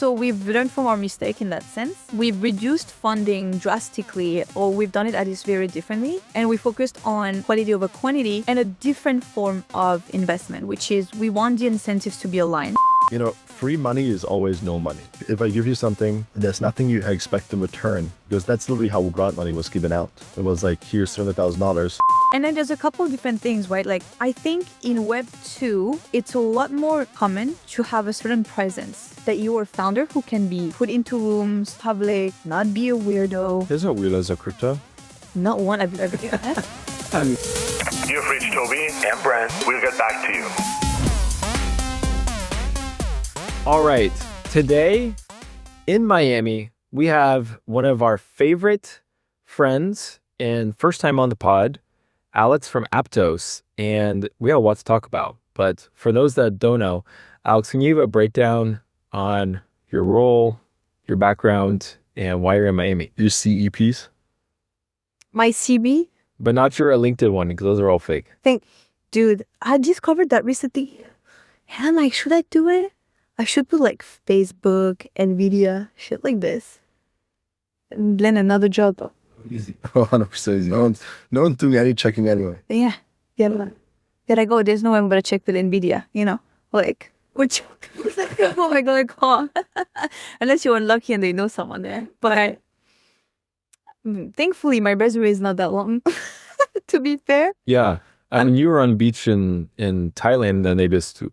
So we've learned from our mistake in that sense. We've reduced funding drastically, or we've done it at least very differently. And we focused on quality over quantity and a different form of investment, which is we want the incentives to be aligned. You know, free money is always no money. If I give you something, there's nothing you expect in return, because that's literally how grant money was given out. It was like, here's $7,000. And then there's a couple of different things, right? Like, I think in Web 2, it's a lot more common to have a certain presence that you are a founder who can be put into rooms, public, not be a weirdo. There's no weirdos of crypto. Not one I've ever had. You've reached Toby and Brent. We'll get back to you. All right. Today in Miami, we have one of our favorite friends and first time on the pod, Alix from Aptos. And we have a lot to talk about. But for those that don't know, Alix, can you give a breakdown on your role, your background, and why you're in Miami? Your CEPs? My CB? But not your LinkedIn one, because those are all fake. Dude, I discovered that recently. And I'm like, should I do it? I should put like Facebook, Nvidia, shit like this. And then another job. Easy. 100% easy. No one's doing any checking anyway. Yeah. There I go. There's no way I'm going to check with Nvidia, you know? Like, which, oh my God, call. Unless you're unlucky and they know someone there. But thankfully, my resume is not that long, to be fair. Yeah. And you were on beach in Thailand, and they just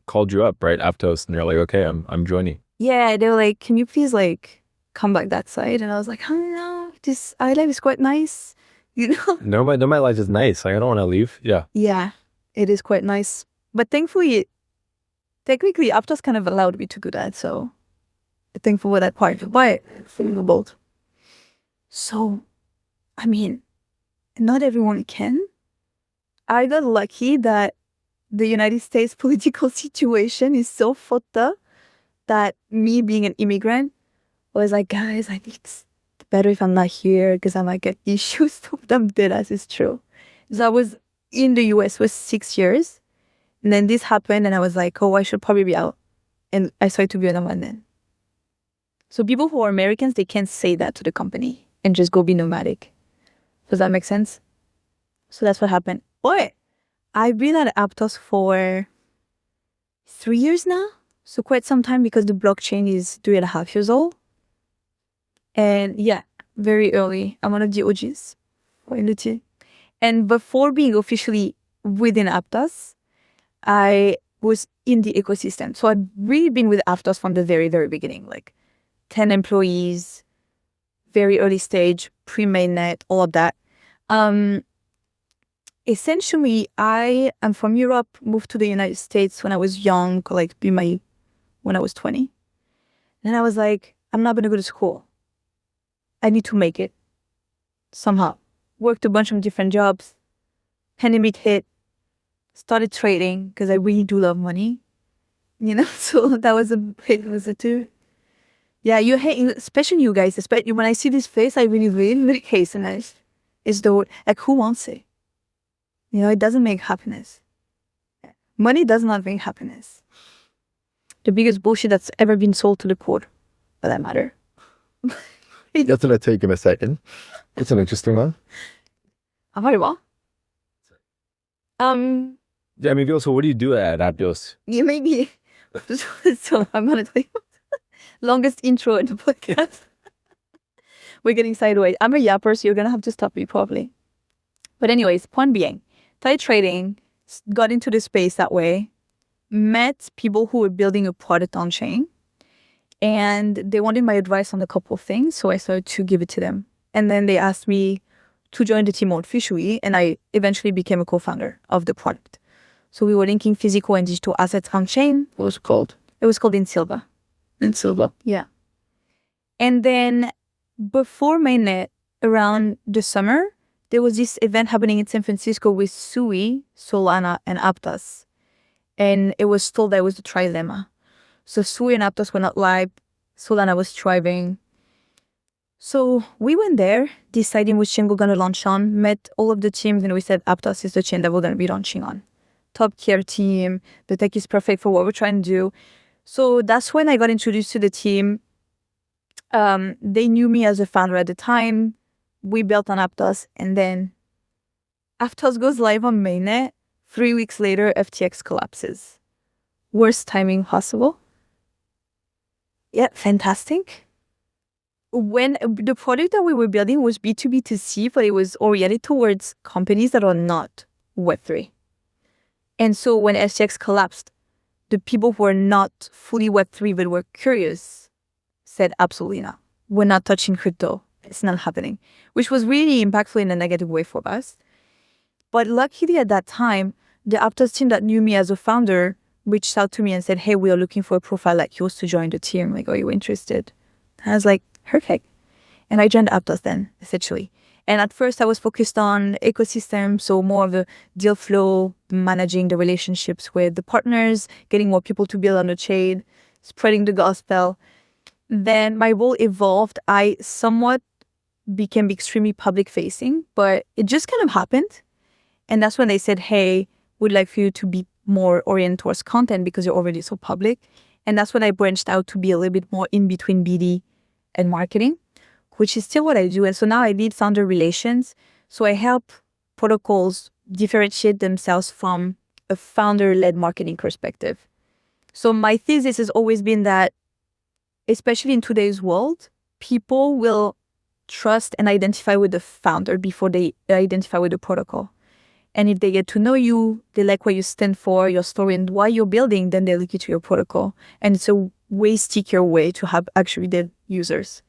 called you up, right? Aptos, and you're like, okay, I'm joining. Yeah, they were like, can you please like come back that side? And I was like, oh no, this island is quite nice, you know? No, my life is nice. Like, I don't want to leave. Yeah. Yeah, it is quite nice. But thankfully, technically, Aptos kind of allowed me to do that. So thankful for that part. But bold. So, I mean, not everyone can. I got lucky that the United States political situation is so fucked up that me being an immigrant was like, guys, I think it's better if I'm not here because I might get issues. I'm dead as it's true. So I was in the US for 6 years. And then this happened and I was like, oh, I should probably be out. And I started to be a nomad then. So people who are Americans, they can't say that to the company and just go be nomadic. Does that make sense? So that's what happened. But I've been at Aptos for 3 years now. So quite some time because the blockchain is 3.5 years old. And yeah, very early. I'm one of the OGs in the team. And before being officially within Aptos, I was in the ecosystem. So I'd really been with Aptos from the very, very beginning. Like 10 employees, very early stage, pre-mainnet, all of that. Essentially, I am from Europe, moved to the United States when I was young, like when I was 20. And I was like, I'm not going to go to school. I need to make it somehow. Worked a bunch of different jobs. Pandemic hit. Started trading because I really do love money. You know, so that was was a too. Yeah, you hate, especially you guys, especially when I see this face, I really hate it. It's the word, like, who wants it? You know, it doesn't make happiness. Money does not bring happiness. The biggest bullshit that's ever been sold to the poor, for that matter. That's going to take him a second. It's an interesting one. Very well. Yeah, maybe also, what do you do at Aptos? You maybe. So I'm going to tell you. Longest intro in the podcast. We're getting sideways. I'm a yapper, so you're going to have to stop me probably. But anyways, point being, started trading, got into the space that way, met people who were building a product on chain, and they wanted my advice on a couple of things, so I started to give it to them. And then they asked me to join the team officially, and I eventually became a co-founder of the product. So we were linking physical and digital assets on chain. What was it called? It was called Decibel. Decibel. Yeah. And then before mainnet, around the summer, there was this event happening in San Francisco with Sui, Solana, and Aptos. And it was told that it was the trilemma. So Sui and Aptos were not live. Solana was thriving. So we went there, deciding which chain we're going to launch on, met all of the teams, and we said Aptos is the chain that we're going to be launching on. Top tier team. The tech is perfect for what we're trying to do. So that's when I got introduced to the team. They knew me as a founder at the time. We built on Aptos, and then Aptos goes live on mainnet. 3 weeks later, FTX collapses. Worst timing possible. Yeah, fantastic. When the product that we were building was B2B2C, but it was oriented towards companies that are not Web3. And so when FTX collapsed, the people who were not fully Web3 but were curious said, absolutely not. We're not touching crypto. It's not happening, which was really impactful in a negative way for us. But luckily at that time, the Aptos team that knew me as a founder reached out to me and said, hey, we are looking for a profile like yours to join the team. Like, are you interested? I was like, perfect. And I joined Aptos then, essentially. And at first I was focused on ecosystem, so more of the deal flow, managing the relationships with the partners, getting more people to build on the chain, spreading the gospel. Then my role evolved. I somewhat became extremely public facing, but it just kind of happened. And that's when they said, hey, we'd like for you to be more oriented towards content because you're already so public. And that's when I branched out to be a little bit more in between BD and marketing, which is still what I do. And so now I lead founder relations. So I help protocols differentiate themselves from a founder-led marketing perspective. So my thesis has always been that, especially in today's world, people will trust and identify with the founder before they identify with the protocol. And if they get to know you, they like what you stand for, your story, and why you're building, then they look into your protocol. And it's a way stickier way to have actually their users.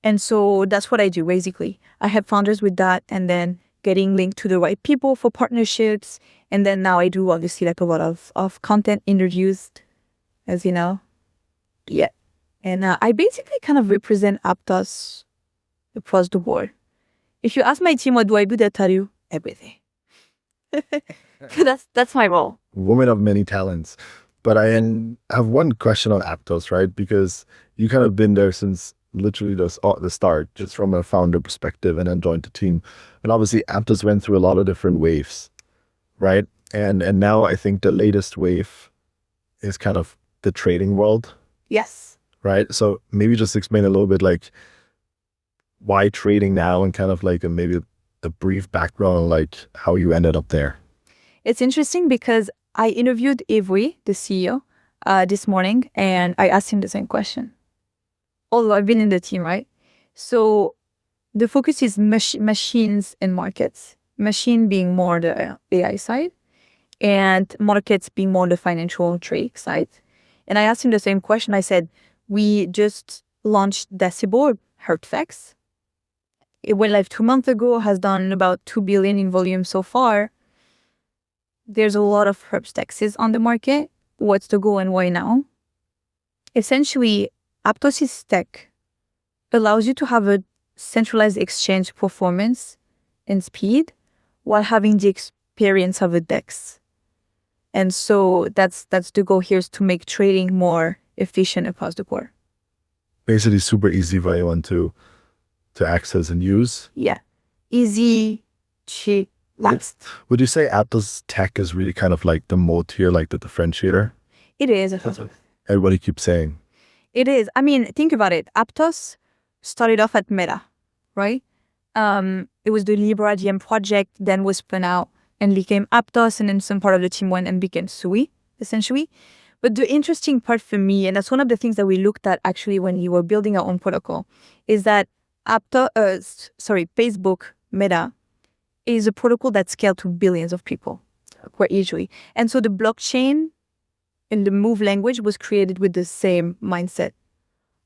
And so that's what I do, basically. I help founders with that, and then getting linked to the right people for partnerships. And then now I do, obviously, like a lot of content interviews, as you know. Yeah. And I basically kind of represent Aptos across the board. If you ask my team, what do I do? They'll tell you everything. That's my role. Woman of many talents. But I have one question on Aptos, right? Because you kind of been there since literally the start, just from a founder perspective, and then joined the team. And obviously Aptos went through a lot of different waves, right? And now I think the latest wave is kind of the trading world. Yes. Right? So maybe just explain a little bit like why trading now, and kind of like maybe a brief background, like how you ended up there. It's interesting because I interviewed Avery, the CEO, this morning, and I asked him the same question. Although I've been in the team, right? So the focus is machines and markets. Machine being more the AI side, and markets being more the financial trade side. And I asked him the same question. I said, we just launched Decibel, Hertfex. It went live 2 months ago, has done about 2 billion in volume so far. There's a lot of Hertfexes on the market. What's the goal and why now? Essentially, Aptos' tech allows you to have a centralized exchange performance and speed while having the experience of a DEX. And so that's the goal here, is to make trading more efficient across the board. Basically super easy for anyone to access and use. Yeah. Easy, cheap, fast. Would you say Aptos tech is really kind of like the moat here, like the differentiator? It is. Everybody keeps saying. It is. I mean, think about it. Aptos started off at Meta, right? It was the Libra DM project, then was spun out and became Aptos, and then some part of the team went and became Sui, essentially. But the interesting part for me, and that's one of the things that we looked at actually when we were building our own protocol, is that Facebook, Meta, is a protocol that scaled to billions of people quite easily. And so the blockchain in the Move language was created with the same mindset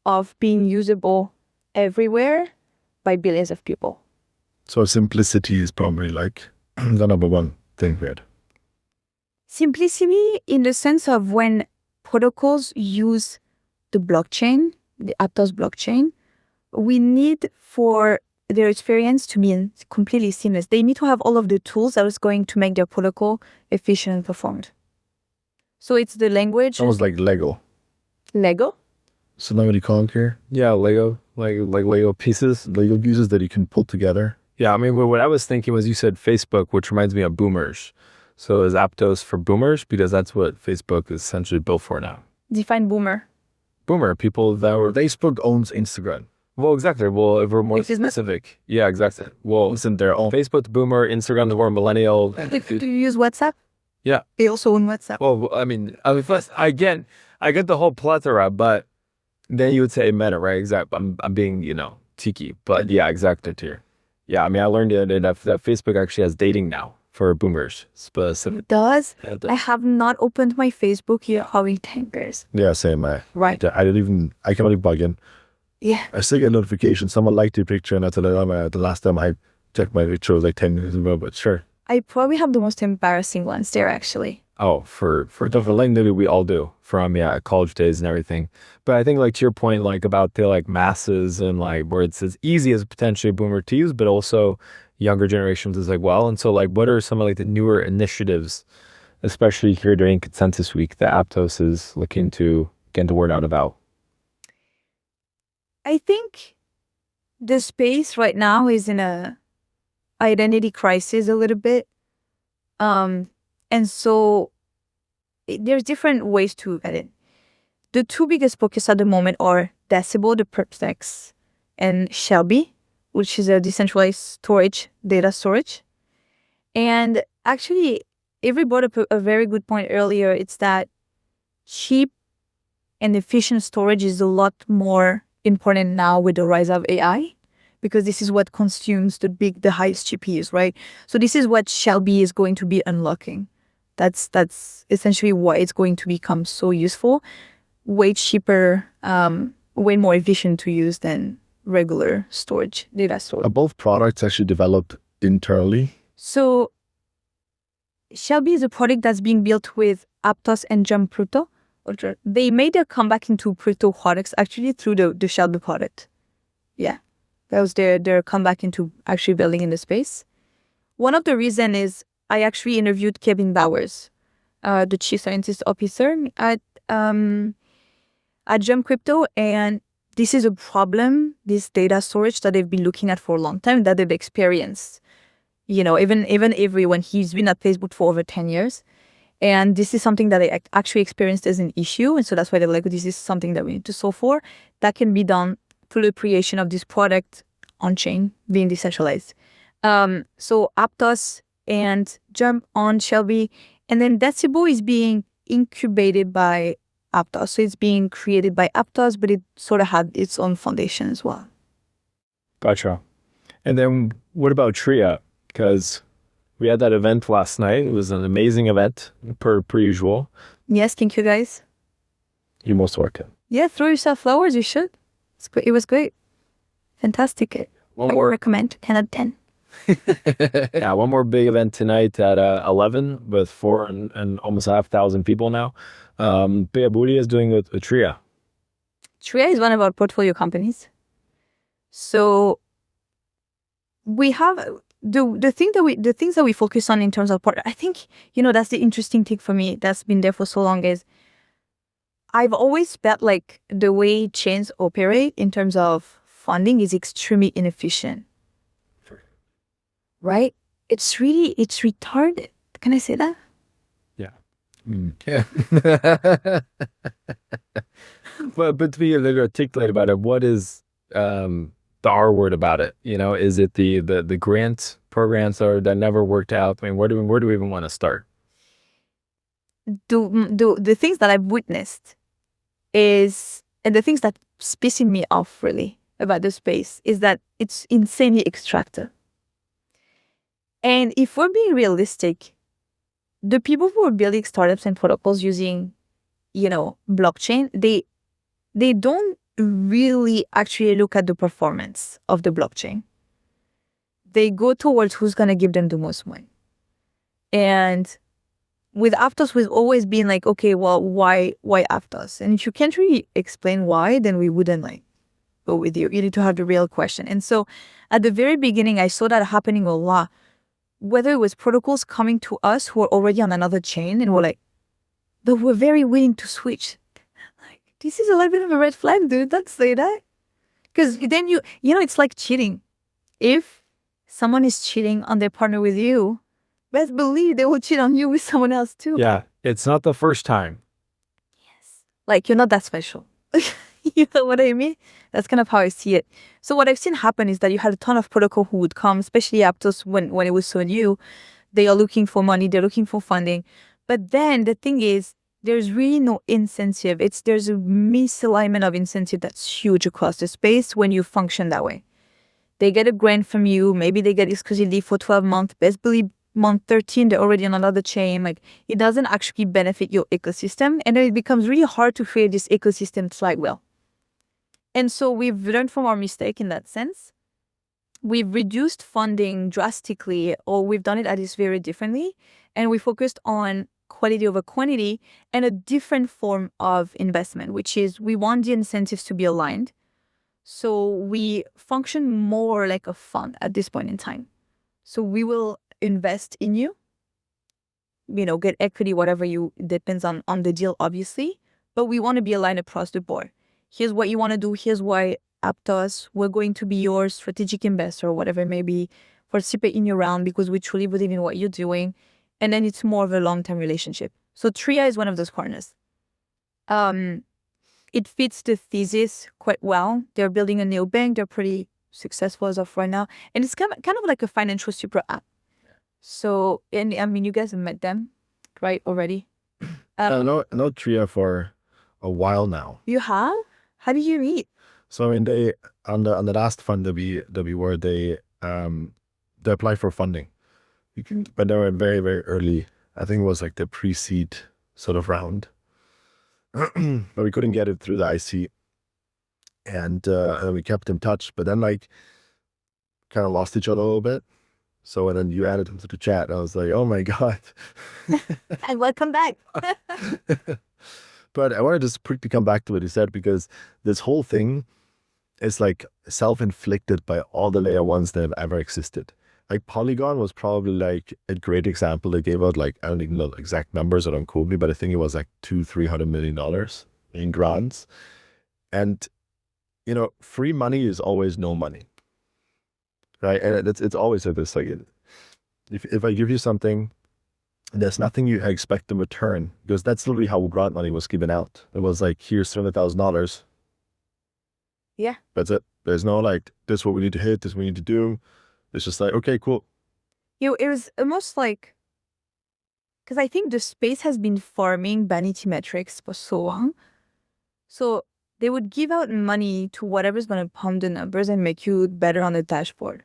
of being usable everywhere by billions of people. So simplicity is probably like the number one thing here. Simplicity in the sense of when protocols use the blockchain, the Aptos blockchain, we need for their experience to be completely seamless. They need to have all of the tools that is going to make their protocol efficient and performed. So it's the language. Almost like Lego. Lego? So now what do you call it here? Yeah, Lego, like Lego pieces. Lego pieces that you can pull together. Yeah, I mean, what I was thinking was you said Facebook, which reminds me of boomers. So is Aptos for boomers? Because that's what Facebook is essentially built for now. Define boomer. Boomer, people that were... Facebook owns Instagram. Well, exactly. Well, if we're more If it's not- specific. Yeah, exactly. Well, Isn't their own? Facebook, boomer, Instagram, the more millennial. Do you use WhatsApp? Yeah. They also own WhatsApp. Well, I mean, first, I get the whole plethora, but then you would say meta, right? Exactly. I'm being, cheeky, but yeah, exactly. Here. Yeah, I mean, I learned that Facebook actually has dating now for boomers specifically. It does. Yeah, I have not opened my Facebook yet. How many 10 years? Yeah, same. I can't really bug in. Yeah. I still get notifications. Someone liked your picture, and I tell them the last time I checked my picture was like 10 years ago, but sure. I probably have the most embarrassing ones there, actually. Oh, for definitely we all do from college days and everything. But I think like to your point, like about the like masses and like where it's as easy as potentially a boomer to use, but also younger generations as well. And so like what are some of like the newer initiatives, especially here during Consensus Week, that Aptos is looking to get the word out about? I think the space right now is in a identity crisis a little bit. And so there's different ways to edit. The two biggest focus at the moment are Decibel, the Perplex, and Shelby, which is a decentralized data storage. And actually, Avery brought up a very good point earlier. It's that cheap and efficient storage is a lot more important now with the rise of AI, because this is what consumes the highest GPUs, right? So this is what Shelby is going to be unlocking. That's essentially why it's going to become so useful, way cheaper, way more efficient to use than regular data storage. Are both products actually developed internally? So Shelby is a product that's being built with Aptos and Jump Pluto. They made their comeback into Pluto products actually through the Shelby product. Yeah, that was their comeback into actually building in the space. One of the reasons is I actually interviewed Kevin Bowers, the chief scientist officer at Jump Crypto, and this is a problem, this data storage that they've been looking at for a long time, that they've experienced. Even Avery, when he's been at Facebook for over 10 years. And this is something that I actually experienced as an issue. And so that's why they're like, this is something that we need to solve for. That can be done through the creation of this product on-chain, being decentralized. So Aptos and Jump on Shelby. And then Decibel is being incubated by Aptos. So it's being created by Aptos, but it sort of had its own foundation as well. Gotcha. And then what about Tria? Because we had that event last night. It was an amazing event, per usual. Yes, thank you guys. You most welcome. Yeah, throw yourself flowers, you should. It was great. Fantastic. One I would more, recommend 10 out of 10. yeah, one more big event tonight at 11 with 4 and almost 5,000 people now. Beabudi is doing a Tria. Tria is one of our portfolio companies. So we have the things that we focus on in terms of I think that's the interesting thing for me that's been there for so long is I've always felt like the way chains operate in terms of funding is extremely inefficient. Right? It's retarded. Can I say that? Yeah. Yeah. but to be a little articulate about it, what is the R word about it? Is it the grant programs that never worked out? I mean, where do we even want to start? The things that I've witnessed is, and the things that pissing me off really about the space is that it's insanely extractive. And if we're being realistic, the people who are building startups and protocols using, blockchain, they don't really actually look at the performance of the blockchain. They go towards who's going to give them the most money. And with Aptos, we've always been like, okay, well, why Aptos? And if you can't really explain why, then we wouldn't go with you. You need to have the real question. And so at the very beginning, I saw that happening a lot, whether it was protocols coming to us who are already on another chain and but we're very willing to switch. This is a little bit of a red flag, dude. Don't say that. Because then it's like cheating. If someone is cheating on their partner with you, best believe they will cheat on you with someone else too. Yeah, it's not the first time. Yes. Like, you're not that special. You know what I mean? That's kind of how I see it. So what I've seen happen is that you had a ton of protocol who would come, especially Aptos when it was so new. They are looking for money, they're looking for funding. But then the thing is, there's really no incentive. There's a misalignment of incentive that's huge across the space when you function that way. They get a grant from you, maybe they get exclusivity for 12 months. Best believe month 13, they're already on another chain. Like, it doesn't actually benefit your ecosystem. And then it becomes really hard to create this ecosystem flywheel. And so we've learned from our mistake in that sense. We've reduced funding drastically, or we've done it at least very differently. And we focused on quality over quantity and a different form of investment, which is we want the incentives to be aligned. So we function more like a fund at this point in time. So we will invest in you, get equity, whatever depends on the deal, obviously. But we want to be aligned across the board. Here's what you want to do. Here's why Aptos, we're going to be your strategic investor or whatever it may be, participate in your round because we truly believe in what you're doing. And then it's more of a long-term relationship. So Tria is one of those partners. It fits the thesis quite well. They're building a neobank. They're pretty successful as of right now. And it's kind of like a financial super app. So, and I mean, you guys have met them, right, already? I know Tria for a while now. You have? How did you meet? So I mean, they on the last fund that we were, they applied for funding. But they were very, very early. I think it was like the pre-seed sort of round. But we couldn't get it through the IC. And we kept in touch, but then like kind of lost each other a little bit. So and then you added him to the chat. And I was like, oh my God. And welcome back. But I wanted to just quickly come back to what you said, because this whole thing is like self-inflicted by all the layer ones that have ever existed. Like Polygon was probably like a great example. They gave out like, I don't even know the exact numbers, I don't quote me, but I think it was like $200-300 million in grants. And, free money is always no money. Right? And it's always like this, like if I give you something, there's nothing you expect in return, because that's literally how grant money was given out. It was like, here's $300,000. Yeah. That's it. There's no like, this is what we need to hit, this is what we need to do. It's just like, okay, cool. It was almost like, because I think the space has been farming vanity metrics for so long. So they would give out money to whatever's going to pump the numbers and make you better on the dashboard.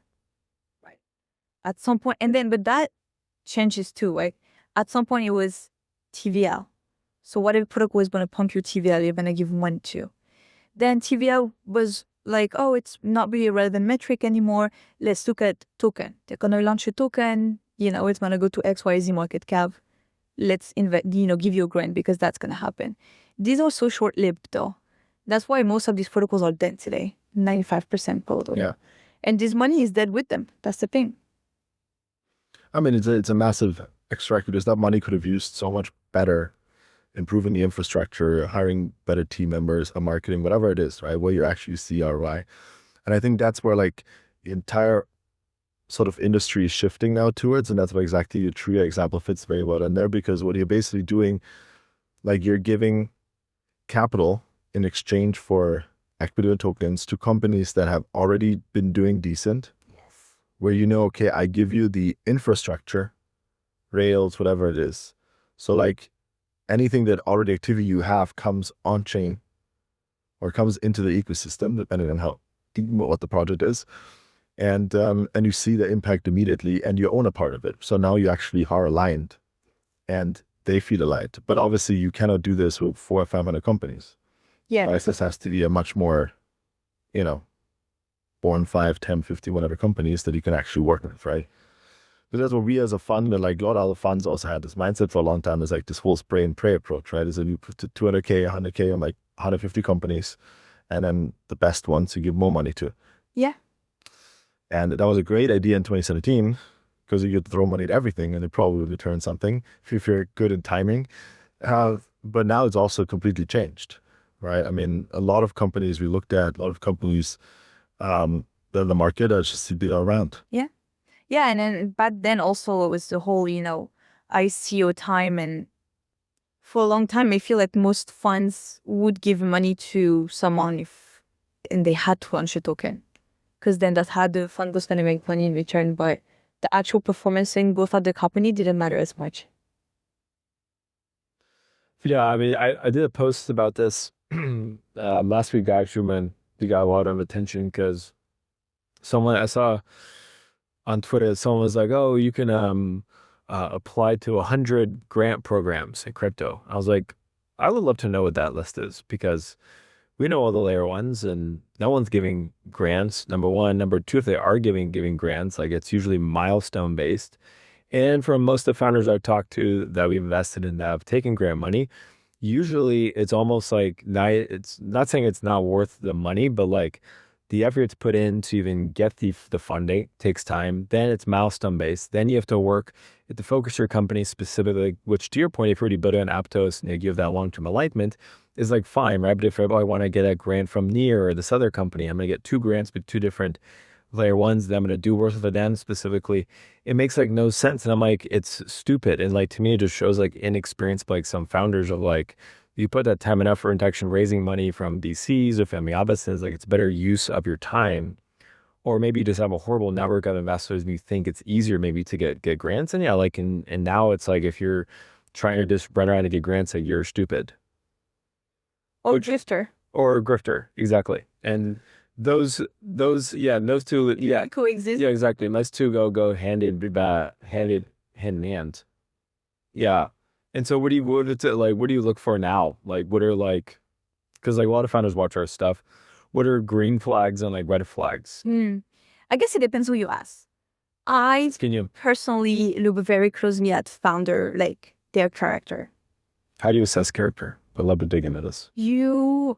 Right. At some point, but that changes too, right? At some point it was TVL. So whatever protocol is going to pump your TVL, you're going to give money to. Then TVL was like, oh, it's not really a relevant metric anymore. Let's look at token. They're going to launch a token. It's going to go to XYZ market cap. Let's give you a grant because that's going to happen. These are so short-lived though. That's why most of these protocols are dead today. 95% probably. Yeah. And this money is dead with them. That's the thing. I mean, it's a massive extract, because that money could have used so much better, improving the infrastructure, hiring better team members, marketing, whatever it is, right? Where you actually see ROI. And I think that's where like the entire sort of industry is shifting now towards, and that's why exactly the Tria example fits very well in there, because what you're basically doing, like you're giving capital in exchange for equity and tokens to companies that have already been doing decent, where okay, I give you the infrastructure, Rails, whatever it is. So like anything that already activity you have comes on chain or comes into the ecosystem, depending on what the project is. And you see the impact immediately and you own a part of it. So now you actually are aligned and they feel aligned. But obviously you cannot do this with 400 or 500 companies. Yeah. Right? This has to be a much more, 4, 5, 10, 50, whatever companies that you can actually work with, right? But that's what we as a fund, and like a lot of other funds also had this mindset for a long time, is like this whole spray and pray approach, right? Is that you put 200K, 100K on like 150 companies, and then the best ones you give more money to. Yeah. And that was a great idea in 2017, because you could throw money at everything and it probably would return something if you're good in timing. But now it's also completely changed, right? I mean, a lot of companies we looked at, a lot of companies the market are just around. Yeah. Yeah, but then also it was the whole, ICO time and for a long time, I feel like most funds would give money to someone and they had to launch a token. Because then that's how the fund was going to make money in return. But the actual performance in both of the company didn't matter as much. Yeah, I mean, I did a post about this last week, actually, when we got a lot of attention because I saw on Twitter, someone was like, oh, you can apply to 100 grant programs in crypto. I was like, I would love to know what that list is because we know all the layer ones and no one's giving grants, number one. Number two, if they are giving grants, like it's usually milestone based. And from most of the founders I've talked to that we've invested in that have taken grant money, usually it's almost like, it's not saying it's not worth the money, but like the effort it's put in to even get the funding takes time. Then it's milestone based. Then you have to work, you have to focus your company specifically, which to your point, if you already built an Aptos and you have that long-term alignment, is like fine, right? But if I want to get a grant from Near or this other company, I'm going to get 2 grants, but 2 different layer ones that I'm going to do work for them specifically. It makes like no sense. And I'm like, it's stupid. And like, to me, it just shows like inexperience by like some founders of like, you put that time and effort into actually raising money from VCs or family offices, like it's better use of your time. Or maybe you just have a horrible network of investors and you think it's easier maybe to get grants. And yeah, like, and now it's like, if you're trying to just run around and get grants, like you're stupid. Or grifter. Or grifter, exactly. And those two, yeah, coexist. Yeah, exactly. And those two go hand in hand. Yeah. And so what do you look for now? Like, what are like, because like a lot of founders watch our stuff. What are green flags and like red flags? I guess it depends who you ask. I personally look very closely at founder, like their character. How do you assess character? I'd love to dig into this. You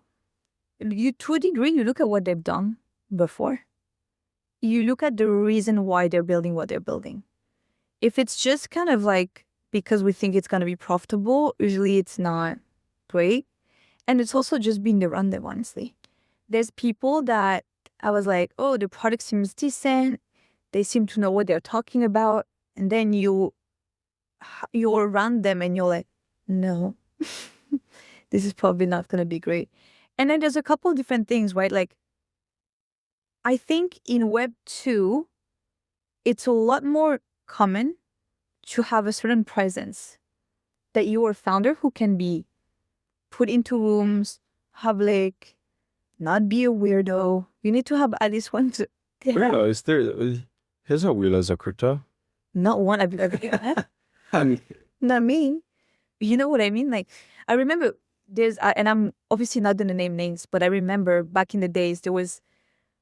to a degree, you look at what they've done before. You look at the reason why they're building what they're building. If it's just kind of like because we think it's going to be profitable, usually it's not great. And it's also just being the random, honestly. There's people that I was like, oh, the product seems decent. They seem to know what they're talking about. And then you're around them and you're like, no, this is probably not going to be great. And then there's a couple different things, right? Like, I think in Web 2, it's a lot more common to have a certain presence that you are a founder who can be put into rooms, have like, not be a weirdo. You need to have at least one. Weirdo, here's no weirdos of crypto. Not one I've ever had. Not me. You know what I mean? Like, I remember and I'm obviously not going to name names, but I remember back in the days, there was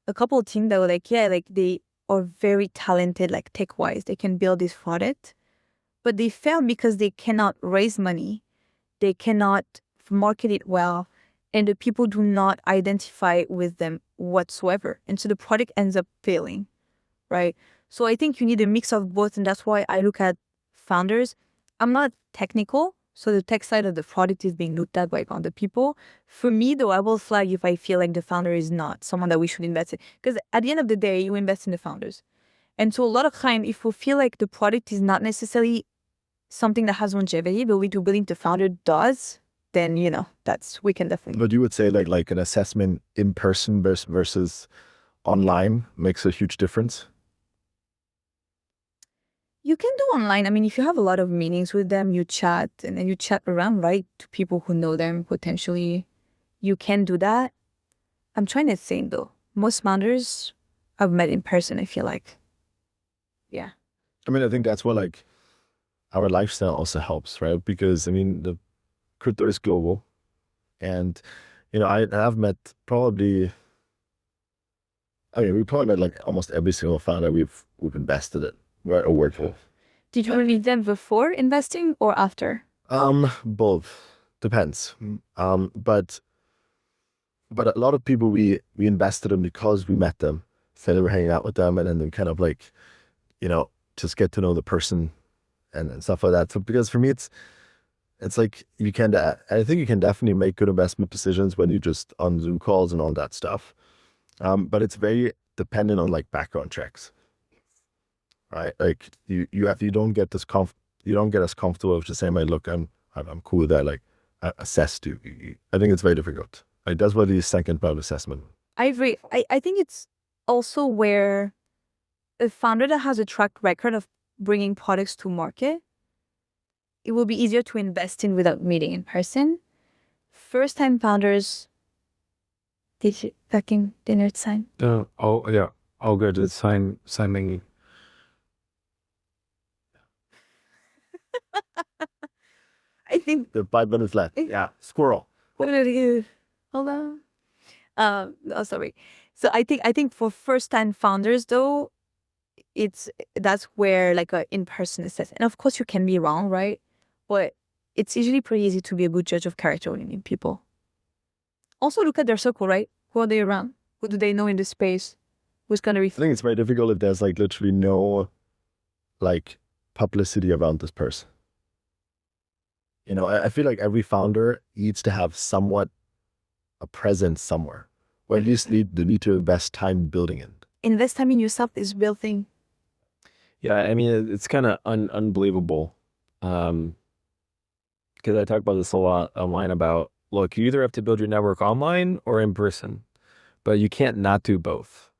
a couple of teams that were like, yeah, like they are very talented, like tech-wise. They can build this product, but they fail because they cannot raise money. They cannot market it well. And the people do not identify with them whatsoever. And so the product ends up failing, right? So I think you need a mix of both. And that's why I look at founders. I'm not technical. So the tech side of the product is being looked at by other people. For me, though, I will flag if I feel like the founder is not someone that we should invest in. Because at the end of the day, you invest in the founders. And so a lot of time, if we feel like the product is not necessarily something that has longevity, but we do believe the founder does, then, we can definitely. But you would say like an assessment in person versus online makes a huge difference? You can do online. I mean, if you have a lot of meetings with them, you chat and then you chat around, right? To people who know them potentially. You can do that. I'm trying to think though. Most founders I've met in person, I feel like. Yeah. I mean, I think that's what like our lifestyle also helps, right? Because I mean, the crypto is global. And, I've met we probably met like almost every single founder we've invested in, right? Or worked with. Did you meet them before investing or after? Both. Depends. But a lot of people we invested in because we met them, said we were hanging out with them, and then kind of like, just get to know the person and stuff like that. So because for me, it's like I think you can definitely make good investment decisions when you just on Zoom calls and all that stuff. But it's very dependent on like background checks, right? Like you don't get as comfortable with just saying, "Look, I'm I'm cool with that. Like assess to. I think it's very difficult. Like that's what the second part of assessment. I agree. I think it's also where a founder that has a track record of bringing products to market, it will be easier to invest in without meeting in person. First-time founders, did you fucking dinner sign? Oh yeah. All good. It's sign Mingy. I think. The 5 minutes left. Yeah. Squirrel. Hold on. Oh, sorry. So I think for first-time founders though, that's where like a in-person assessment. And of course you can be wrong, right? But it's usually pretty easy to be a good judge of character when you meet people. Also look at their circle, right? Who are they around? Who do they know in the space? Who's gonna I think it's very difficult if there's like literally no like publicity around this person. You know, I feel like every founder needs to have somewhat a presence somewhere, or at least need to invest time building it. invest time in yourself is real thing. Yeah, I mean, it's kind of unbelievable. Because I talk about this a lot online about, look, you either have to build your network online or in person, but you can't not do both.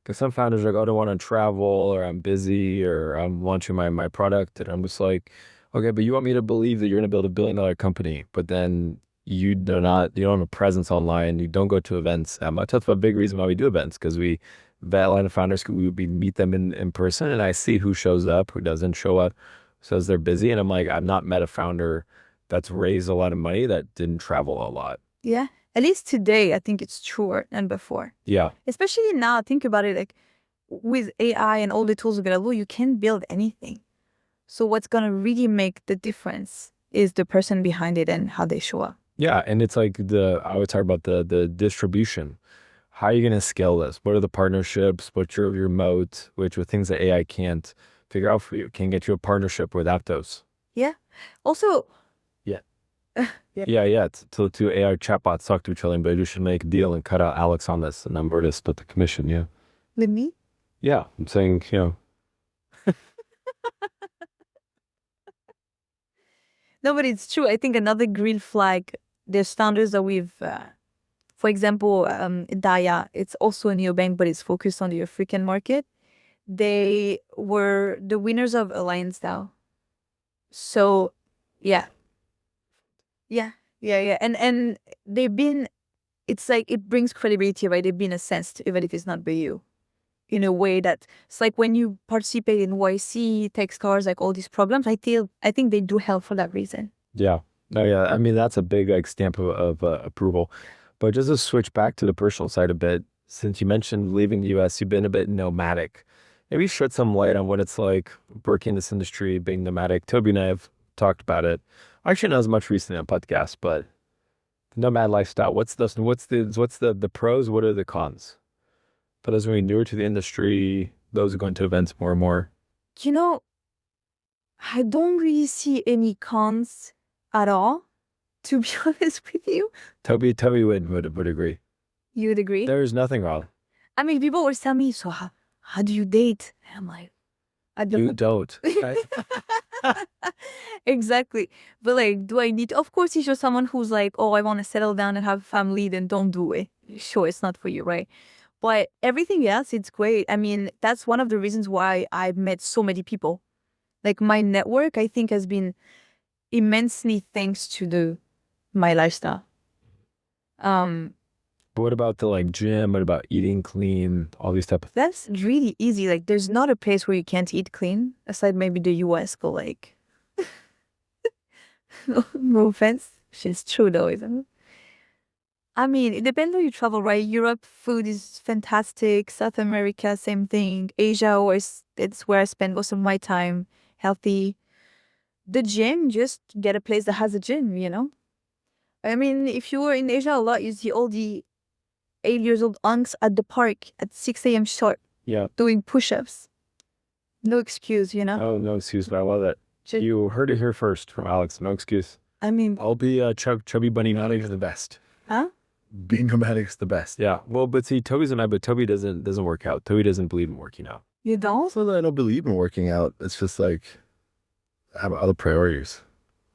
Because some founders are like, oh, I don't want to travel, or I'm busy, or I'm launching my product. And I'm just like, okay, but you want me to believe that you're going to build $1 billion company, but then you don't have a presence online. You don't go to events that much. That's a big reason why we do events, because we vet a lot of founders. We meet them in person, and I see who shows up, who doesn't show up, says they're busy. And I'm like, I've not met a founder that's raised a lot of money that didn't travel a lot. Yeah. At least today, I think it's truer than before. Yeah. Especially now, think about it, like with AI and all the tools available, you can build anything. So what's going to really make the difference is the person behind it and how they show up. Yeah. And it's like I would talk about the distribution. How are you going to scale this? What are the partnerships? What's your moat, which with things that AI can't figure out for you, can get you a partnership with Aptos. Yeah. Also, Yeah. Two AI chatbots talk to each other, but you should make a deal and cut out Alix on this, and then we're to split the commission. Yeah. with me, Yeah. I'm saying, no, but it's true. I think another green flag, there's founders that we've, for example, Daya, it's also a neobank, but it's focused on the African market. They were the winners of Alliance DAO. So, yeah. And they've been, it's like, it brings credibility, right? They've been assessed, even if it's not by you. In a way that it's like when you participate in YC, tech scars, like all these programs, I think they do help for that reason. Yeah. No, yeah. I mean, that's a big like stamp of approval. But just to switch back to the personal side a bit, since you mentioned leaving the US, you've been a bit nomadic. Maybe shed some light on what it's like working in this industry, being nomadic. Toby and I have talked about it. Actually, not as much recently on podcasts, but the nomad lifestyle. What's the pros? What are the cons? For those who are newer to the industry, those who go into events more and more. You know, I don't really see any cons at all, to be honest with you. Toby would agree. You would agree? There's nothing wrong. I mean, people always tell me, so how do you date? And I'm like, I don't. You don't. Right? Exactly. But like, do I need to? Of course, if you're someone who's like, oh, I want to settle down and have a family, then don't do it. Sure, it's not for you, right? But everything else, it's great. I mean, that's one of the reasons why I've met so many people. Like my network, I think, has been immensely thanks to my lifestyle. But what about the like gym? What about eating clean? All these type of things. That's really easy. Like there's not a place where you can't eat clean, aside maybe the US, but like, no offense. She's true though, isn't it? I mean, it depends where you travel, right? Europe, food is fantastic. South America, same thing. Asia, it's where I spend most of my time. Healthy. The gym, just get a place that has a gym, you know? I mean, if you were in Asia a lot, you see all the 8-year-old unks at the park at 6 a.m. sharp. Yeah. Doing push-ups. No excuse, you know? Oh, no excuse, but I love it. You heard it here first from Alix. No excuse. I mean... I'll be chubby bunny nomadic is the best. Huh? Being nomadic is the best. Yeah. Well, but see, Toby's and I, but Toby doesn't work out. Toby doesn't believe in working out. You don't? It's not that I don't believe in working out. It's just like I have other priorities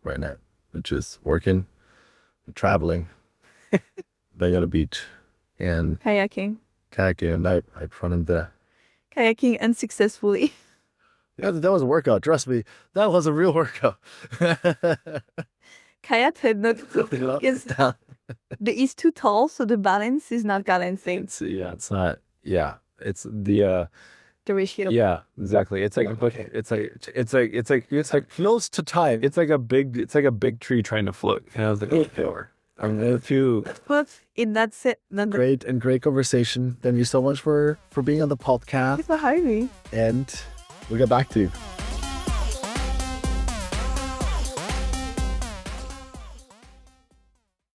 right now. which is working, traveling, being on the beach, and Kayaking. kayaking at night right front of the. Kayaking unsuccessfully. Yeah, that was a workout. Trust me, that was a real workout. Kayak had not is is too tall, so the balance is not balancing. It's not. Yeah, it's the. The ratio. Yeah, exactly. It's like close to time. It's like a big tree trying to float. Kind of like if you. But in that set, Great conversation. Thank you so much for being on the podcast. it's a highway. And we'll get back to you.